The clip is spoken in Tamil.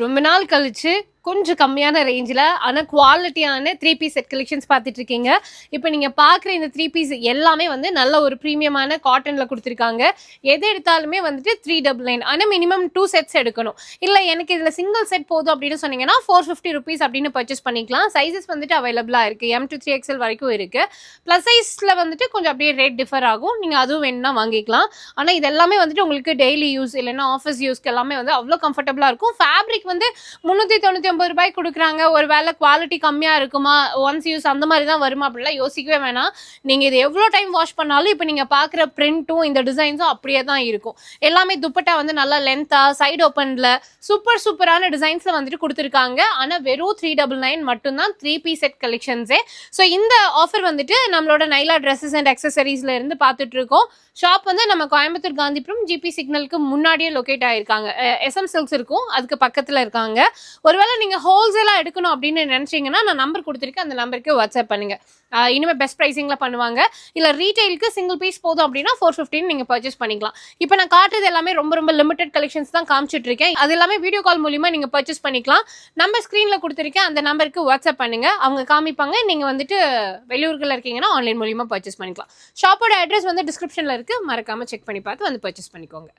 ரொம்ப நாள் கழிச்சு கொஞ்சம் கம்மியான ரேஞ்சில் ஆனால் குவாலிட்டியான 3 பீஸ் செட் கலெக்ஷன்ஸ் பார்த்துட்டு இருக்கீங்க. இப்போ நீங்கள் பார்க்குற இந்த 3 பீஸ் எல்லாமே வந்து நல்ல ஒரு ப்ரீமியமான காட்டனில் கொடுத்துருக்காங்க. எது எடுத்தாலுமே வந்துட்டு 399. ஆனால் மினிமம் 2 செட்ஸ் எடுக்கணும். இல்லை எனக்கு இதில் சிங்கிள் செட் போதும் அப்படின்னு சொன்னீங்கன்னா 450 rupees அப்படின்னு பர்ச்சேஸ் பண்ணிக்கலாம். சைஸஸ் வந்துட்டு அவைலபிளாக இருக்குது. M to 3XL வரைக்கும் இருக்குது. ப்ளஸ் சைஸில் வந்துட்டு கொஞ்சம் அப்படியே ரேட் டிஃபர் ஆகும். நீங்கள் அதுவும் வேணும்னா வாங்கிக்கலாம். ஆனால் இது எல்லாமே வந்துட்டு உங்களுக்கு டெய்லி யூஸ் இல்லைன்னா ஆஃபீஸ் யூஸ்க்கு எல்லாமே வந்து அவ்வளோ கம்ஃபர்டபுளாக இருக்கும். ஃபேப்ரிக் வந்து 399 ரூபாய் கொடுக்குறாங்க. ஒரு வேலை குவாலிட்டி கம்மியாக இருக்குமா, ஒன்ஸ் யூஸ் அந்த மாதிரி தான் வருமா அப்படிலாம் யோசிக்கவே வேணாம். நீங்கள் இது எவ்வளோ டைம் வாஷ் பண்ணாலும் இப்போ நீங்கள் பார்க்குற பிரிண்ட்டும் இந்த டிசைன்ஸும் அப்படியே தான் இருக்கும். எல்லாமே துப்பட்டா வந்து நல்லா லென்த்தாக சைடு ஓப்பனில் சூப்பரான டிசைன்ஸில் வந்துட்டு கொடுத்துருக்காங்க. ஆனால் வெறும் 399 மட்டும்தான் 3 பீஸ் செட் கலெக்ஷன்ஸே. ஸோ இந்த ஆஃபர் வந்துட்டு நம்மளோட நைலா ட்ரெஸ்ஸஸ் அண்ட் அக்சசரிஸ்ல இருந்து பார்த்துட்டு இருக்கோம். ஷாப் வந்து நம்ம கோயம்புத்தூர் காந்திபுரம் ஜிபி சிக்னலுக்கு முன்னாடியே லொக்கேட் ஆகிருக்காங்க. SM சில்க்ஸ் இருக்கும், அதுக்கு பக்கத்தில் இருக்காங்க. ஒருவேளை நீங்கள் ஹோல்சேலாக எடுக்கணும் அப்படின்னு நினச்சிங்கன்னா நான் நம்பர் கொடுத்துருக்கேன், அந்த நம்பருக்கு வாட்ஸ்அப் பண்ணுங்கள். இனிமேல் பெஸ்ட் ப்ரைஸிங்கில் பண்ணுவாங்க. இல்லை ரீட்டைலுக்கு சிங்கிள் பீஸ் போதும் அப்படின்னா 450 நீங்கள் பர்ச்சேஸ் பண்ணிக்கலாம். இப்போ நான் காட்டுறது எல்லாமே ரொம்ப லிமிடெட் கலெக்ஷன்ஸ் தான் காமிச்சிட்டு இருக்கேன். அது எல்லாமே வீடியோ கால் மூலிமா நீங்கள் பர்ச்சேஸ் பண்ணிக்கலாம். நம்பர் ஸ்க்ரீனில் கொடுத்துருக்கேன், அந்த நம்பருக்கு வாட்ஸ்அப் பண்ணுங்கள், அவங்க காமிப்பாங்க. நீங்கள் வந்துட்டு வெளியூர்களில் இருக்கீங்கன்னா ஆன்லைன் மூலிமா பர்ச்சேஸ் பண்ணிக்கலாம். ஷாப்போட அட்ரஸ் வந்து டிஸ்கிரிப்ஷனில் இருக்குது, மறக்காமல் செக் பண்ணி பார்த்து வந்து பர்ச்சேஸ் பண்ணிக்கோங்க.